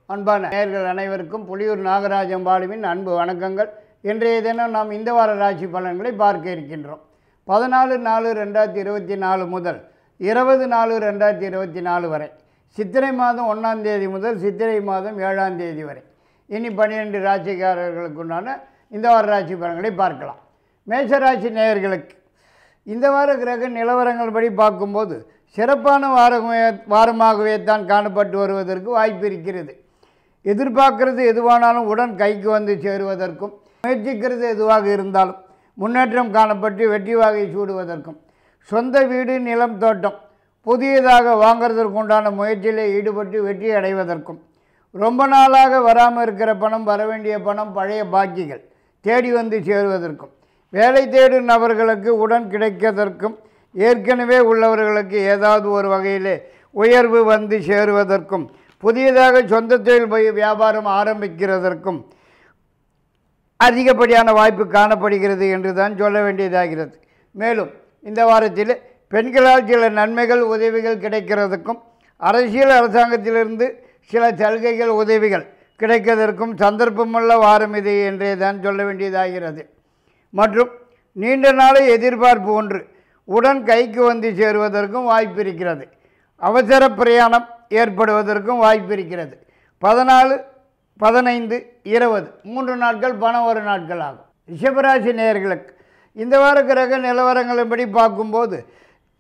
அன்பான நேயர்கள் அனைவருக்கும் புலியூர் நாகராஜன் பாலுவின் அன்பு வணக்கங்கள். இன்றைய தினம் நாம் இந்த வார ராசி பலன்களை பார்க்க இருக்கின்றோம். 14/4/2024 முதல் 20/4/2024 வரை, சித்திரை மாதம் 1ஆம் தேதி முதல் சித்திரை மாதம் 7ஆம் தேதி வரை, இனி 12 ராசிக்காரர்களுக்குண்டான இந்த வார ராசி பலன்களை பார்க்கலாம். மேஷராசி நேயர்களுக்கு இந்த வார கிரக நிலவரங்கள் படி பார்க்கும்போது சிறப்பான வாரமாகவே தான் காணப்பட்டு வருவதற்கு வாய்ப்பு இருக்கிறது. எதிர்பார்க்கிறது எதுவானாலும் உடன் கைக்கு வந்து சேருவதற்கும், முயற்சிக்கிறது எதுவாக இருந்தாலும் முன்னேற்றம் காணப்பட்டு வெற்றி வாகை சூடுவதற்கும், சொந்த வீடு நிலம் தோட்டம் புதியதாக வாங்கிறதற்குண்டான முயற்சியில் ஈடுபட்டு வெற்றி அடைவதற்கும், ரொம்ப நாளாக வராமல் இருக்கிற பணம், வரவேண்டிய பணம், பழைய பாக்கிகள் தேடி வந்து சேருவதற்கும், வேலை தேடும் நபர்களுக்கு உடன் கிடைப்பதற்கும், ஏற்கனவே உள்ளவர்களுக்கு ஏதாவது ஒரு வகையிலே உயர்வு வந்து சேருவதற்கும், புதியதாக சொந்த தொழில் வியாபாரம் ஆரம்பிக்கிறதற்கும் அதிகப்படியான வாய்ப்பு காணப்படுகிறது என்று தான் சொல்ல வேண்டியதாகிறது. மேலும் இந்த வாரத்தில் பெண்களால் சில நன்மைகள் உதவிகள் கிடைக்கிறதுக்கும், அரசாங்கத்திலிருந்து சில சலுகைகள் உதவிகள் கிடைக்கிறதற்கும் சந்தர்ப்பமுள்ள வாரம் இது என்றே தான் சொல்ல வேண்டியதாகிறது. மற்றும் நீண்ட நாளை எதிர்பார்ப்பு ஒன்று உடன் கைக்கு வந்து சேருவதற்கும் வாய்ப்பு இருக்கிறது. அவசர பிரயாணம் ஏற்படுவதற்கும் வாய்ப்பு இருக்கிறது. 14, 15, 20 3 நாட்கள் பணம் ஒரு நாட்கள் ஆகும். ரிஷபராசி நேயர்களுக்கு இந்த வார கிரக நிலவரங்களின்படி பார்க்கும்போது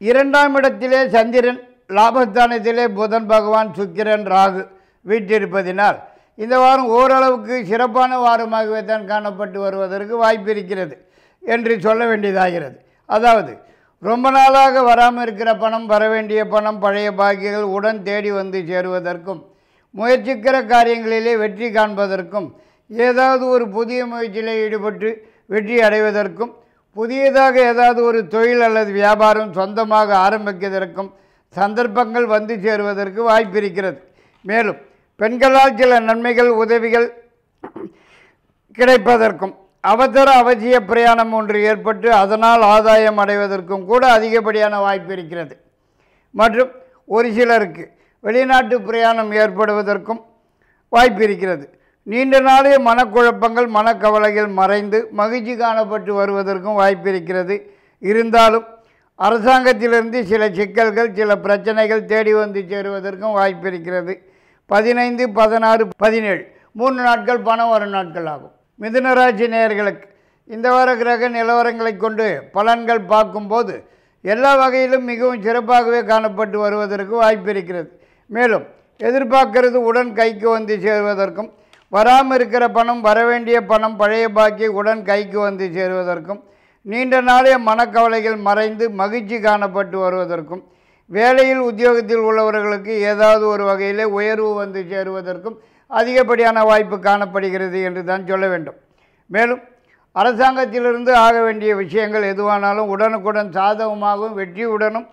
2ஆம் இடத்திலே சந்திரன், லாபஸ்தானத்திலே புதன் பகவான், சுக்கிரன், ராகு வீற்றிருப்பதினால் இந்த வாரம் ஓரளவுக்கு சிறப்பான வாரமாகவே தான் காணப்பட்டு வருவதற்கு வாய்ப்பு இருக்கிறது என்று சொல்ல வேண்டியதாகிறது. அதாவது ரொம்ப நாளாக வராமல் இருக்கிற பணம், வரவேண்டிய பணம், பழைய பாக்கியங்கள் உடன் தேடி வந்து சேருவதற்கும், முயற்சிக்கிற காரியங்களிலே வெற்றி காண்பதற்கும், ஏதாவது ஒரு புதிய முயற்சியில் ஈடுபட்டு வெற்றி அடைவதற்கும், புதியதாக ஏதாவது ஒரு தொழில் அல்லது வியாபாரம் சொந்தமாக ஆரம்பிப்பதற்கும் சந்தர்ப்பங்கள் வந்து சேருவதற்கு வாய்ப்பு இருக்கிறது. மேலும் பெண்களால் சில நன்மைகள் உதவிகள் கிடைப்பதற்கும், அவசிய பிரயாணம் ஒன்று ஏற்பட்டு அதனால் ஆதாயம் அடைவதற்கும் கூட அதிகப்படியான வாய்ப்பு இருக்கிறது. மற்றும் ஒரு சிலருக்கு வெளிநாட்டு பிரயாணம் ஏற்படுவதற்கும் வாய்ப்பு இருக்கிறது. நீண்ட நாளைய மனக்குழப்பங்கள், மனக்கவலைகள் மறைந்து மகிழ்ச்சி காணப்பட்டு வருவதற்கும் வாய்ப்பு இருக்கிறது. இருந்தாலும் அரசாங்கத்திலிருந்து சில சிக்கல்கள், சில பிரச்சனைகள் தேடி வந்து சேருவதற்கும் வாய்ப்பு இருக்கிறது. 15, 16, 17 3 நாட்கள் பணம் ஒரு நாட்கள் ஆகும். மிதுனராசி நேயர்களுக்கு இந்த வார கிரக நிலவரங்களை கொண்டு பலன்கள் பார்க்கும்போது எல்லா வகையிலும் மிகவும் சிறப்பாகவே காணப்பட்டு வருவதற்கு வாய்ப்பு இருக்கிறது. மேலும் எதிர்பார்க்கிறது உடன் கைக்கு வந்து சேருவதற்கும், வராமல் இருக்கிற பணம், வரவேண்டிய பணம், பழைய பாக்கி உடன் கைக்கு வந்து சேருவதற்கும், நீண்ட நாளைய மனக்கவலைகள் மறைந்து மகிழ்ச்சி காணப்பட்டு வருவதற்கும், வேலையில் உத்தியோகத்தில் உள்ளவர்களுக்கு ஏதாவது ஒரு வகையில் உயர்வு வந்து சேருவதற்கும் அதிகப்படியான வாய்ப்பு காணப்படுகிறது என்று தான் சொல்ல வேண்டும். மேலும் அரசாங்கத்திலிருந்து ஆக வேண்டிய விஷயங்கள் எதுவானாலும் உடனுக்குடன் சாதகமாகவும் வெற்றியுடனும்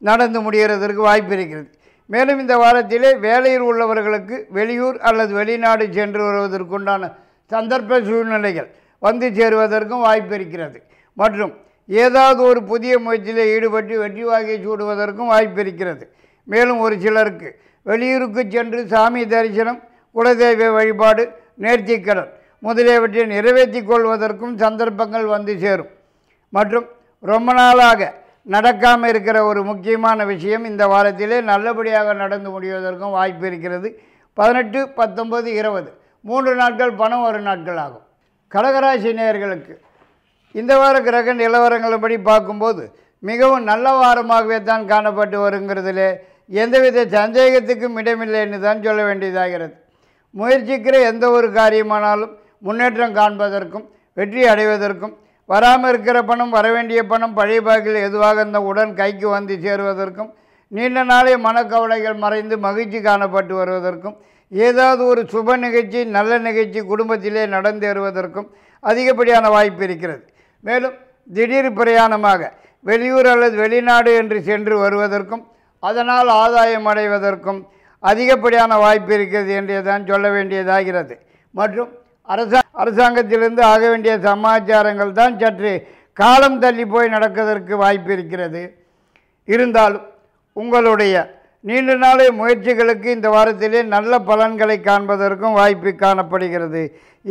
நடந்து முடிகிறதற்கு வாய்ப்பு இருக்கிறது. மேலும் இந்த வாரத்திலே வேலையில் உள்ளவர்களுக்கு வெளியூர் அல்லது வெளிநாடு சென்று வருவதற்குண்டான சந்தர்ப்ப சூழ்நிலைகள் வந்து சேருவதற்கும் வாய்ப்பு இருக்கிறது. மற்றும் ஏதாவது ஒரு புதிய முயற்சியில் ஈடுபட்டு வெற்றி வாகை சூடுவதற்கும் வாய்ப்பு இருக்கிறது. மேலும் ஒரு சிலருக்கு வெளியூருக்கு சென்று சாமி தரிசனம், குலதெய்வ வழிபாடு, நேர்த்திக்கடன் முதலியவற்றை நிறைவேற்றி கொள்வதற்கும் சந்தர்ப்பங்கள் வந்து சேரும். மற்றும் ரொம்ப நாளாக நடக்காமல் இருக்கிற ஒரு முக்கியமான விஷயம் இந்த வாரத்திலே நல்லபடியாக நடந்து முடிவதற்கும் வாய்ப்பு இருக்கிறது. 18, 19, 20 3 நாட்கள் பணம் ஒரு நாட்கள் ஆகும். கடகராசி நேயர்களுக்கு இந்த வார கிரக நிலவரங்களின்படி பார்க்கும்போது மிகவும் நல்ல வாரமாகவே தான் காணப்பட்டு வருங்கிறதுலே எந்தவித சந்தேகத்துக்கும் இடமில்லைன்னு தான் சொல்ல வேண்டியதாகிறது. முயற்சிக்கிற எந்த ஒரு காரியமானாலும் முன்னேற்றம் காண்பதற்கும் வெற்றி அடைவதற்கும், வராமல் இருக்கிற பணம், வரவேண்டிய பணம், பழைய பாக்கில் எதுவாக இந்த உடன் கைக்கு வந்து சேருவதற்கும், நீண்ட நாளைய மனக்கவலைகள் மறைந்து மகிழ்ச்சி காணப்பட்டு வருவதற்கும், ஏதாவது ஒரு சுப நிகழ்ச்சி, நல்ல நிகழ்ச்சி குடும்பத்திலே நடந்தேறுவதற்கும் அதிகப்படியான வாய்ப்பு இருக்கிறது. மேலும் திடீர் பிரயாணமாக வெளியூர் அல்லது வெளிநாடு என்று சென்று வருவதற்கும், அதனால் ஆதாயம் அடைவதற்கும் அதிகப்படியான வாய்ப்பு இருக்கிறது என்றே தான் சொல்ல வேண்டியதாகிறது. மற்றும் அரசாங்கத்திலிருந்து ஆக வேண்டிய சமாச்சாரங்கள் தான் சற்று காலம் தள்ளி போய் நடப்பதற்கு வாய்ப்பு இருக்கிறது. இருந்தாலும் உங்களுடைய நீண்ட நாளைய முயற்சிகளுக்கு இந்த வாரத்திலே நல்ல பலன்களை காண்பதற்கும் வாய்ப்பு காணப்படுகிறது.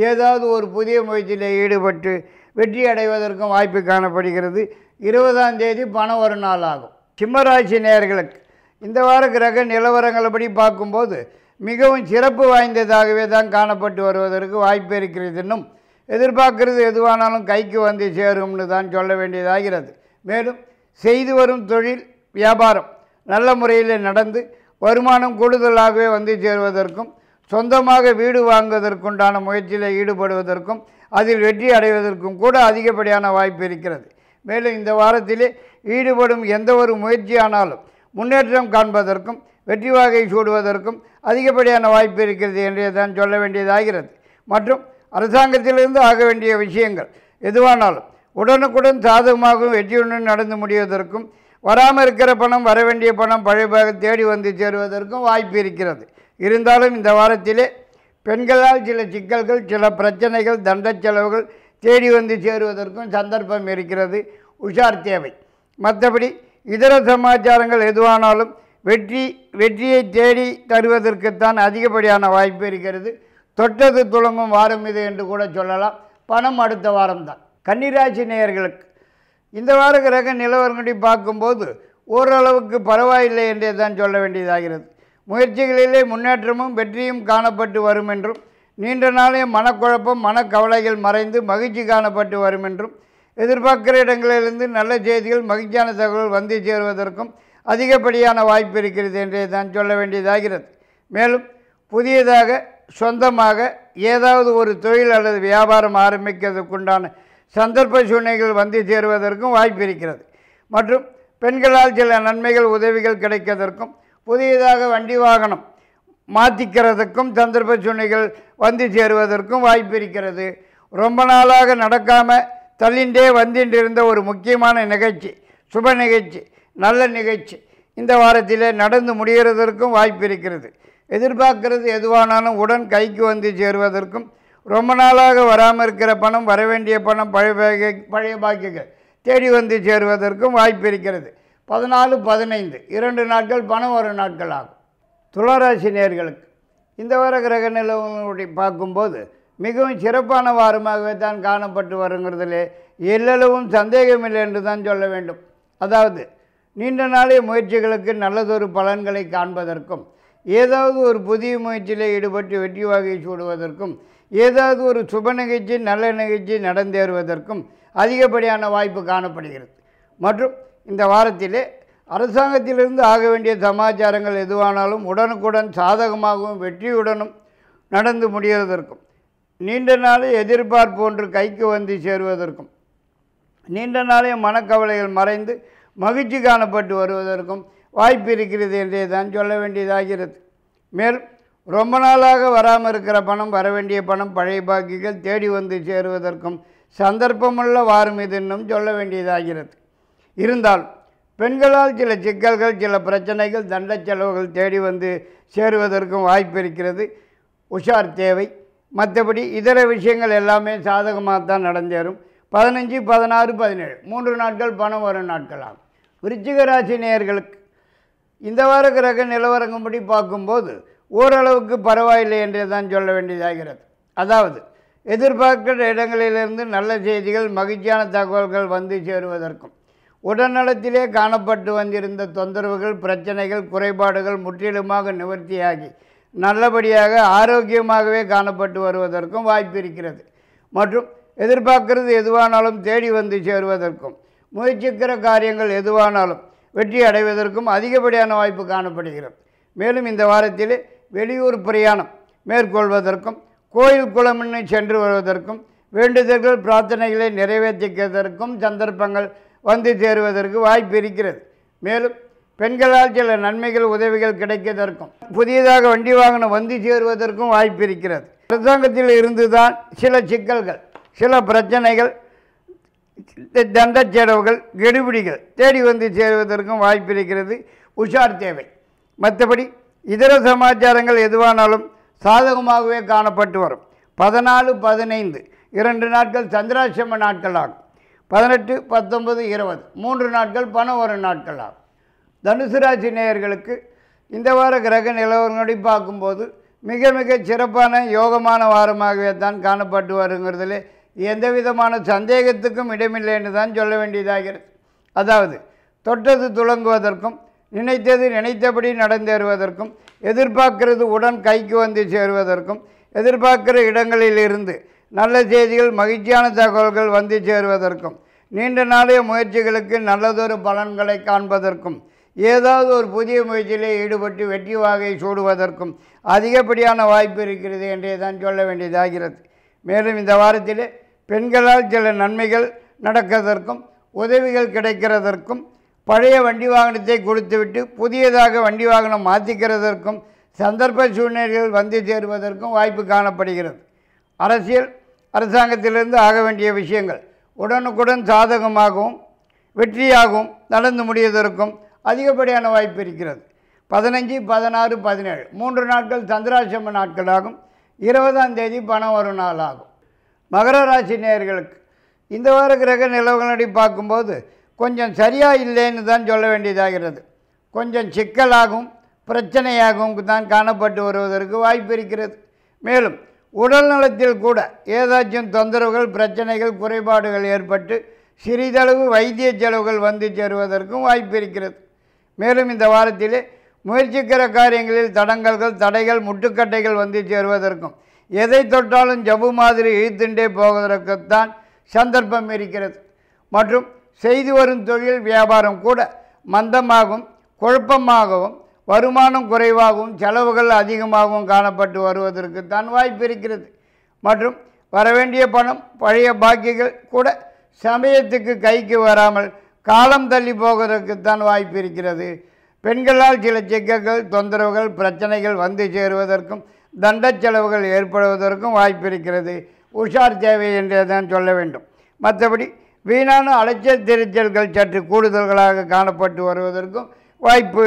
ஏதாவது ஒரு புதிய முயற்சியில் ஈடுபட்டு வெற்றி அடைவதற்கும் வாய்ப்பு காணப்படுகிறது. 20ஆம் தேதி பணம் ஒரு நாள் ஆகும். சிம்மராசி நேயர்களுக்கு இந்த வார கிரக நிலவரங்களபடி பார்க்கும்போது மிகவும் சிறப்பு வாய்ந்ததாகவே தான் காணப்பட்டு வருவதற்கு வாய்ப்பு இருக்கிறது. இன்னும் எதிர்பார்க்கிறது எதுவானாலும் கைக்கு வந்து சேரும்னு தான் சொல்ல வேண்டியதாகிறது. மேலும் செய்து வரும் தொழில் வியாபாரம் நல்ல முறையில் நடந்து வருமானம் கூடுதலாகவே வந்து சேருவதற்கும் சொந்தமாக வீடு வாங்குவதற்குண்டான முயற்சியில் ஈடுபடுவதற்கும் அதில் வெற்றி அடைவதற்கும் கூட அதிகப்படியான வாய்ப்பு இருக்கிறது. மேலும் இந்த வாரத்திலே ஈடுபடும் எந்த ஒரு முயற்சியானாலும் முன்னேற்றம் காண்பதற்கும் வெற்றி வாகை சூடுவதற்கும் அதிகப்படியான வாய்ப்பு இருக்கிறது என்றே தான் சொல்ல வேண்டியதாகிறது. மற்றும் அரசாங்கத்திலிருந்து ஆக வேண்டிய விஷயங்கள் எதுவானாலும் உடனுக்குடன் சாதகமாகவும் வெற்றியுடன் நடந்து முடிவதற்கும் வராமல் இருக்கிற பணம் வரவேண்டிய பணம் பழையபாக தேடி வந்து சேருவதற்கும் வாய்ப்பு இருக்கிறது. இருந்தாலும் இந்த வாரத்திலே பெண்களால் சில சிக்கல்கள் சில பிரச்சனைகள் தண்ட செலவுகள் தேடி வந்து சேருவதற்கும் சந்தர்ப்பம் இருக்கிறது. உஷார் தேவை. மற்றபடி இதர சமாச்சாரங்கள் எதுவானாலும் வெற்றியை தேடி தருவதற்குத்தான் அதிகப்படியான வாய்ப்பு இருக்கிறது. தொட்டது துளங்கும் வாரம் இது என்று கூட சொல்லலாம். பணம் அடுத்த வாரம்தான். கன்னிராசி நேயர்களுக்கு இந்த வார கிரக நிலவரங்களை பார்க்கும்போது ஓரளவுக்கு பரவாயில்லை என்றே தான் சொல்ல வேண்டியதாகிறது. முயற்சிகளிலே முன்னேற்றமும் வெற்றியும் காணப்பட்டு வரும் என்றும் நீண்ட நாளே மனக்குழப்பம் மனக்கவலைகள் மறைந்து மகிழ்ச்சி காணப்பட்டு வரும் என்றும் எதிர்பார்க்கிற இடங்களிலிருந்து நல்ல செய்திகள் மகிழ்ச்சியான தகவல் வந்து சேருவதற்கும் அதிகப்படியான வாய்ப்பு இருக்கிறது என்றே தான் சொல்ல வேண்டியதாகிறது. மேலும் புதியதாக சொந்தமாக ஏதாவது ஒரு தொழில் அல்லது வியாபாரம் ஆரம்பிக்கிறதுக்குண்டான சந்தர்ப்ப சூழ்நிலைகள் வந்து சேருவதற்கும் வாய்ப்பு இருக்கிறது. மற்றும் பெண்களால் சில நன்மைகள் உதவிகள் கிடைப்பதற்கும் புதியதாக வண்டி வாகனம் மாற்றிக்கிறதுக்கும் சந்தர்ப்ப சூழ்நிலைகள் வந்து சேருவதற்கும் வாய்ப்பு இருக்கிறது. ரொம்ப நாளாக நடக்காமல் தள்ளிண்டே வந்துட்டிருந்த ஒரு முக்கியமான நிகழ்ச்சி சுப நிகழ்ச்சி நல்ல நிகழ்ச்சி இந்த வாரத்திலே நடந்து முடிகிறதற்கும் வாய்ப்பு இருக்கிறது. எதிர்பார்க்கிறது எதுவானாலும் உடன் கைக்கு வந்து சேருவதற்கும் ரொம்ப நாளாக வராமல் இருக்கிற பணம் வரவேண்டிய பணம் பழைய பாக்கிகள் தேடி வந்து சேருவதற்கும் வாய்ப்பு இருக்கிறது. 14-15 2 நாட்கள் பணம் ஒரு நாட்கள் ஆகும். துளாராசி நேயர்களுக்கு இந்த வார கிரக நிலவரங்களை பார்க்கும்போது மிகவும் சிறப்பான வாரமாகவே தான் காணப்பட்டு வருங்கிறதுலே எல்லளவும் சந்தேகமில்லை என்று தான் சொல்ல வேண்டும். அதாவது நீண்ட நாளைய முயற்சிகளுக்கு நல்லதொரு பலன்களை காண்பதற்கும் ஏதாவது ஒரு புதிய முயற்சியில் ஈடுபட்டு வெற்றி வாகை சூடுவதற்கும் ஏதாவது ஒரு சுப நிகழ்ச்சி நல்ல நிகழ்ச்சி நடந்தேறுவதற்கும் அதிகப்படியான வாய்ப்பு காணப்படுகிறது. மற்றும் இந்த வாரத்திலே அரசாங்கத்திலிருந்து ஆக வேண்டிய சமாச்சாரங்கள் எதுவானாலும் உடனுக்குடன் சாதகமாகவும் வெற்றியுடனும் நடந்து முடிவதற்கும் நீண்ட நாளே எதிர்பார்ப்பு ஒன்று கைக்கு வந்து சேருவதற்கும் நீண்ட நாளே மனக்கவலைகள் மறைந்து மகிழ்ச்சி காணப்பட்டு வருவதற்கும் வாய்ப்பு இருக்கிறது என்றே தான் சொல்ல வேண்டியதாகிறது. மேலும் ரொம்ப நாளாக வராமல் இருக்கிற பணம் வரவேண்டிய பணம் பழைய பாக்கிகள் தேடி வந்து சேருவதற்கும் சந்தர்ப்பமுள்ள வாரம் இது இன்னும் சொல்ல வேண்டியதாகிறது. இருந்தாலும் பெண்களால் சில சிக்கல்கள் சில பிரச்சனைகள் தண்ட செலவுகள் தேடி வந்து சேருவதற்கும் வாய்ப்பு இருக்கிறது. உஷார் தேவை. மற்றபடி இதர விஷயங்கள் எல்லாமே சாதகமாகத்தான் நடந்தேறும். 15, 16, 17 3 நாட்கள் பணம் வரும் நாட்கள் ஆகும். விருச்சிக ராசி நேயர்களுக்கு இந்த வார கிரக நிலவரங்கப்படி பார்க்கும்போது ஓரளவுக்கு பரவாயில்லை என்றே தான் சொல்ல வேண்டியதாகிறது. அதாவது எதிர்பார்க்கிற இடங்களிலிருந்து நல்ல செய்திகள் மகிழ்ச்சியான தகவல்கள் வந்து சேருவதற்கும் உடல்நலத்திலே காணப்பட்டு வந்திருந்த தொந்தரவுகள் பிரச்சனைகள் குறைபாடுகள் முற்றிலுமாக நிவர்த்தியாகி நல்லபடியாக ஆரோக்கியமாகவே காணப்பட்டு வருவதற்கும் வாய்ப்பு இருக்கிறது. மற்றும் எதிர்பார்க்கிறது எதுவானாலும் தேடி வந்து சேருவதற்கும் முயற்சிக்கிற காரியங்கள் எதுவானாலும் வெற்றி அடைவதற்கும் அதிகப்படியான வாய்ப்பு காணப்படுகிறது. மேலும் இந்த வாரத்தில் வெளியூர் பிரயாணம் மேற்கொள்வதற்கும் கோயில் குளம்னு சென்று வருவதற்கும் வேண்டுதல்கள் பிரார்த்தனைகளை நிறைவேற்றிக்கிறதற்கும் சந்தர்ப்பங்கள் வந்து சேருவதற்கு வாய்ப்பு இருக்கிறது. மேலும் பெண்களால் சில நன்மைகள் உதவிகள் கிடைப்பதற்கும் புதியதாக வண்டி வாகனம் வந்து சேருவதற்கும் வாய்ப்பு இருக்கிறது. அரசாங்கத்தில் இருந்துதான் சில சிக்கல்கள் சில பிரச்சனைகள் தண்ட செலவுகள் கெடுபிடிகள் தேடி வந்து சேருவதற்கும் வாய்ப்பு இருக்கிறது. உஷார் தேவை. மற்றபடி இதர சமாச்சாரங்கள் எதுவானாலும் சாதகமாகவே காணப்பட்டு வரும். 14, 15 2 நாட்கள் சந்திராசிரம நாட்கள் ஆகும். 18, 19, 20 3 நாட்கள் பணம் ஒரு நாட்கள் ஆகும். தனுசு ராசி நேயர்களுக்கு இந்த வார கிரக நிலவரங்களை பார்க்கும்போது மிக மிக சிறப்பான யோகமான வாரமாகவே தான் காணப்பட்டு வருங்கிறதுல எந்த விதமான சந்தேகத்துக்கும் இடமில்லை என்று தான் சொல்ல வேண்டியதாகிறது. அதாவது தொட்டது துலங்குவதற்கும் நினைத்தது நினைத்தபடி நடந்தேறுவதற்கும் எதிர்பார்க்கிறது உடன் கைக்கு வந்து சேருவதற்கும் எதிர்பார்க்கிற இடங்களில் இருந்து நல்ல செய்திகள் மகிழ்ச்சியான தகவல்கள் வந்து சேருவதற்கும் நீண்ட நாளைய முயற்சிகளுக்கு நல்லதொரு பலன்களை காண்பதற்கும் ஏதாவது ஒரு புதிய முயற்சியிலே ஈடுபட்டு வெற்றி வாகை சூடுவதற்கும் அதிகப்படியான வாய்ப்பு இருக்கிறது என்றே தான் சொல்ல வேண்டியதாகிறது. மேலும் இந்த வாரத்திலே பெண்களால் சில நன்மைகள் நடக்கிறதற்கும் உதவிகள் கிடைக்கிறதற்கும் பழைய வண்டி வாகனத்தை கொடுத்துவிட்டு புதியதாக வண்டி வாகனம் மாற்றிக்கிறதற்கும் சந்தர்ப்ப சூழ்நிலைகள் வந்து சேருவதற்கும் வாய்ப்பு காணப்படுகிறது. அரசியல் அரசாங்கத்திலிருந்து ஆக வேண்டிய விஷயங்கள் உடனுக்குடன் சாதகமாகவும் வெற்றியாகவும் நடந்து முடிவதற்கும் அதிகப்படியான வாய்ப்பு இருக்கிறது. 15, 16, 17 3 நாட்கள் சந்திராசிரம நாட்களாகும். 20ஆம் தேதி பணம் வரும் நாளாகும். மகர ராசி நேயர்களுக்கு இந்த வார கிரக நிலவுகளை பார்க்கும்போது கொஞ்சம் சரியாக இல்லைன்னு தான் சொல்ல வேண்டியதாகிறது. கொஞ்சம் சிக்கலாகவும் பிரச்சனையாகவும் தான் காணப்பட்டு வருவதற்கு வாய்ப்பு இருக்கிறது. மேலும் உடல் நலத்தில் கூட ஏதாச்சும் தொந்தரவுகள் பிரச்சனைகள் குறைபாடுகள் ஏற்பட்டு சிறிதளவு வைத்திய செலவுகள் வந்து சேருவதற்கும் வாய்ப்பு இருக்கிறது. மேலும் இந்த வாரத்திலே முயற்சிக்கிற காரியங்களில் தடங்கல்கள் தடைகள் முட்டுக்கட்டைகள் வந்து சேருவதற்கும் எதை தொட்டாலும் ஜபு மாதிரி இழுத்துண்டே போவதற்குத்தான் சந்தர்ப்பம் இருக்கிறது. மற்றும் செய்து வரும் தொழில் வியாபாரம் கூட மந்தமாகவும் குழப்பமாகவும் வருமானம் குறைவாகவும் செலவுகள் அதிகமாகவும் காணப்பட்டு வருவதற்கு தான் வாய்ப்பு இருக்கிறது. மற்றும் வரவேண்டிய பணம் பழைய பாக்கிகள் கூட சமயத்துக்கு கைக்கு வராமல் காலம் தள்ளி போவதற்குத்தான் வாய்ப்பு இருக்கிறது. பெண்களால் சில சிக்கல்கள் தொந்தரவுகள் பிரச்சனைகள் வந்து சேருவதற்கும் தண்ட செலவுகள் ஏற்படுவதற்கும் வாய்ப்பு இருக்கிறது. உஷார் தேவை என்றே தான் சொல்ல வேண்டும். மற்றபடி வீணான அலைச்சல் திருச்சல்கள் சற்று கூடுதல்களாக காணப்பட்டு வருவதற்கும் வாய்ப்பு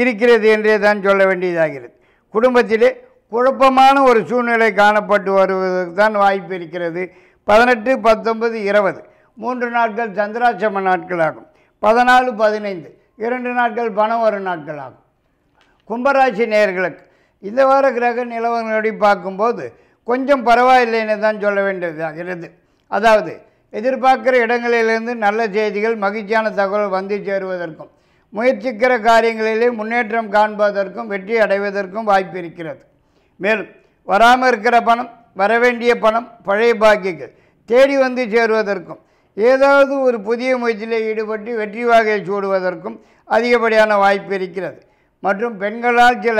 இருக்கிறது என்றே தான் சொல்ல வேண்டியதாகிறது. குடும்பத்திலே குழப்பமான ஒரு சூழ்நிலை காணப்பட்டு வருவதற்கு தான் வாய்ப்பு இருக்கிறது. 18, 19, 20 3 நாட்கள் சந்திராசிரம நாட்களாகும். 14, 15 2 நாட்கள் பணம் வரும் நாட்களாகும். கும்பராசி நேயர்களுக்கு இந்த வார கிரக நிலவரங்களை பார்க்கும்போது கொஞ்சம் பரவாயில்லைன்னு தான் சொல்ல வேண்டியதாகிறது. அதாவது எதிர்பார்க்கிற இடங்களிலிருந்து நல்ல செய்திகள் மகிழ்ச்சியான தகவல் வந்து சேருவதற்கும் முயற்சிக்கிற காரியங்களிலே முன்னேற்றம் காண்பதற்கும் வெற்றி அடைவதற்கும் வாய்ப்பு இருக்கிறது. மேலும் வராமல் இருக்கிற பணம் வரவேண்டிய பணம் பழைய பாக்கிகள் தேடி வந்து சேருவதற்கும் ஏதாவது ஒரு புதிய முயற்சியில் ஈடுபட்டு வெற்றி வாகை சூடுவதற்கும் அதிகப்படியான வாய்ப்பு இருக்கிறது. மற்றும் பெண்களால் சில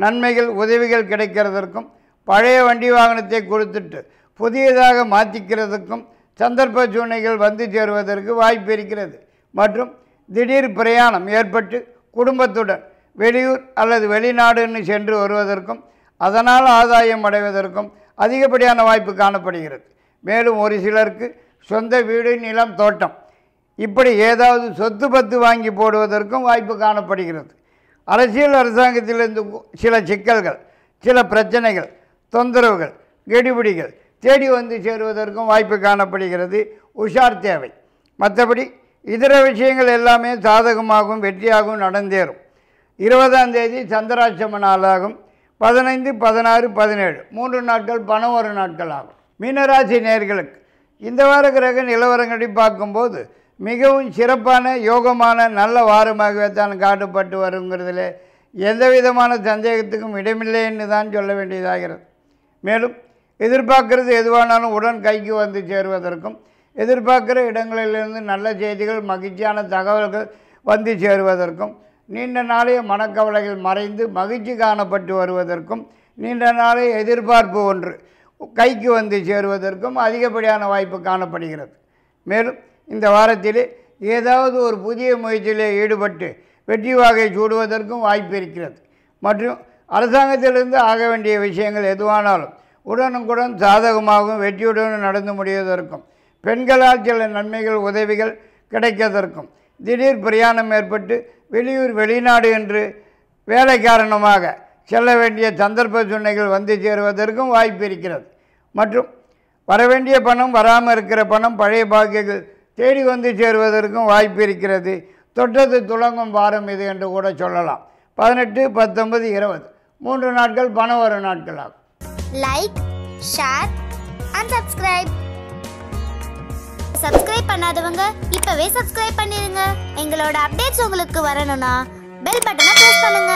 நன்மைகள் உதவிகள் கிடைக்கிறதற்கும் பழைய வண்டி வாகனத்தை கொடுத்துட்டு புதியதாக மாற்றிக்கிறதுக்கும் சந்தர்ப்ப சூழ்நிலைகள் வந்து சேருவதற்கு வாய்ப்பு இருக்கிறது. மற்றும் திடீர் பிரயாணம் ஏற்பட்டு குடும்பத்துடன் வெளியூர் அல்லது வெளிநாடுன்னு சென்று வருவதற்கும் அதனால் ஆதாயம் அடைவதற்கும் அதிகப்படியான வாய்ப்பு காணப்படுகிறது. மேலும் ஒரு சிலருக்கு சொந்த வீடு நிலம் தோட்டம் இப்படி ஏதாவது சொத்து பத்து வாங்கி போடுவதற்கும் வாய்ப்பு காணப்படுகிறது. அரசியல் அரசாங்கத்திலிருந்து சில சிக்கல்கள் சில பிரச்சனைகள் தொந்தரவுகள் கெடுபிடிகள் தேடி வந்து சேருவதற்கும் வாய்ப்பு காணப்படுகிறது. உஷார் தேவை. மற்றபடி இதர விஷயங்கள் எல்லாமே சாதகமாகவும் வெற்றியாகவும் நடந்தேறும். 20ஆம் தேதி சந்திராசிரம நாளாகும். 15, 16, 17 3 நாட்கள் பணம் வரும் நாட்கள் ஆகும். மீனராசி நேயர்களுக்கு இந்த வார கிரக நிலவரங்களை பார்க்கும்போது மிகவும் சிறப்பான யோகமான நல்ல வாரமாகவே தான் காட்டப்பட்டு வருங்கிறதுல எந்த விதமான சந்தேகத்துக்கும் இடமில்லைன்னு தான் சொல்ல வேண்டியதாகிறது. மேலும் எதிர்பார்க்கிறது எதுவானாலும் உடன் கைக்கு வந்து சேருவதற்கும் எதிர்பார்க்கிற இடங்களிலிருந்து நல்ல செய்திகள் மகிழ்ச்சியான தகவல்கள் வந்து சேருவதற்கும் நீண்ட நாளைய மனக்கவலைகள் மறைந்து மகிழ்ச்சி காணப்பட்டு வருவதற்கும் நீண்ட நாளைய எதிர்பார்ப்பு ஒன்று கைக்கு வந்து சேருவதற்கும் அதிகப்படியான வாய்ப்பு காணப்படுகிறது. மேலும் இந்த வாரத்திலே ஏதாவது ஒரு புதிய முயற்சியிலே ஈடுபட்டு வெற்றி வாகை சூடுவதற்கும் வாய்ப்பு இருக்கிறது. மற்றும் அரசாங்கத்திலிருந்து ஆக வேண்டிய விஷயங்கள் எதுவானாலும் உடனுக்குடன் சாதகமாகவும் வெற்றியுடன் நடந்து முடிவதற்கும் பெண்களால் சில நன்மைகள் உதவிகள் கிடைப்பதற்கும் திடீர் பிரயாணம் ஏற்பட்டு வெளியூர் வெளிநாடு என்று வேலை காரணமாக செல்ல வேண்டிய சந்தர்ப்ப சூழ்நிலைகள் வந்து சேருவதற்கும் வாய்ப்பு இருக்கிறது. மற்றும் வரவேண்டிய பணம் வராமல் இருக்கிற பணம் பழைய பாக்கியங்கள் தேடி வந்து சேருவதற்கும் வாய்ப்பு இருக்கிறது. தொட்டது துலங்கும் வாரம் இது என்று கூட சொல்லலாம். 18, 19, 20 3 நாட்கள் பணம் வரும் நாட்கள் ஆகும். லைக், ஷேர் அண்ட் சப்ஸ்கிரைப் பண்ணாதவங்க இப்பவே சப்ஸ்கிரைப் பண்ணிருங்க. எங்களோட அப்டேட்ஸ் உங்களுக்கு வரணும்னா பெல் பட்டனை பிரஸ் பண்ணுங்க.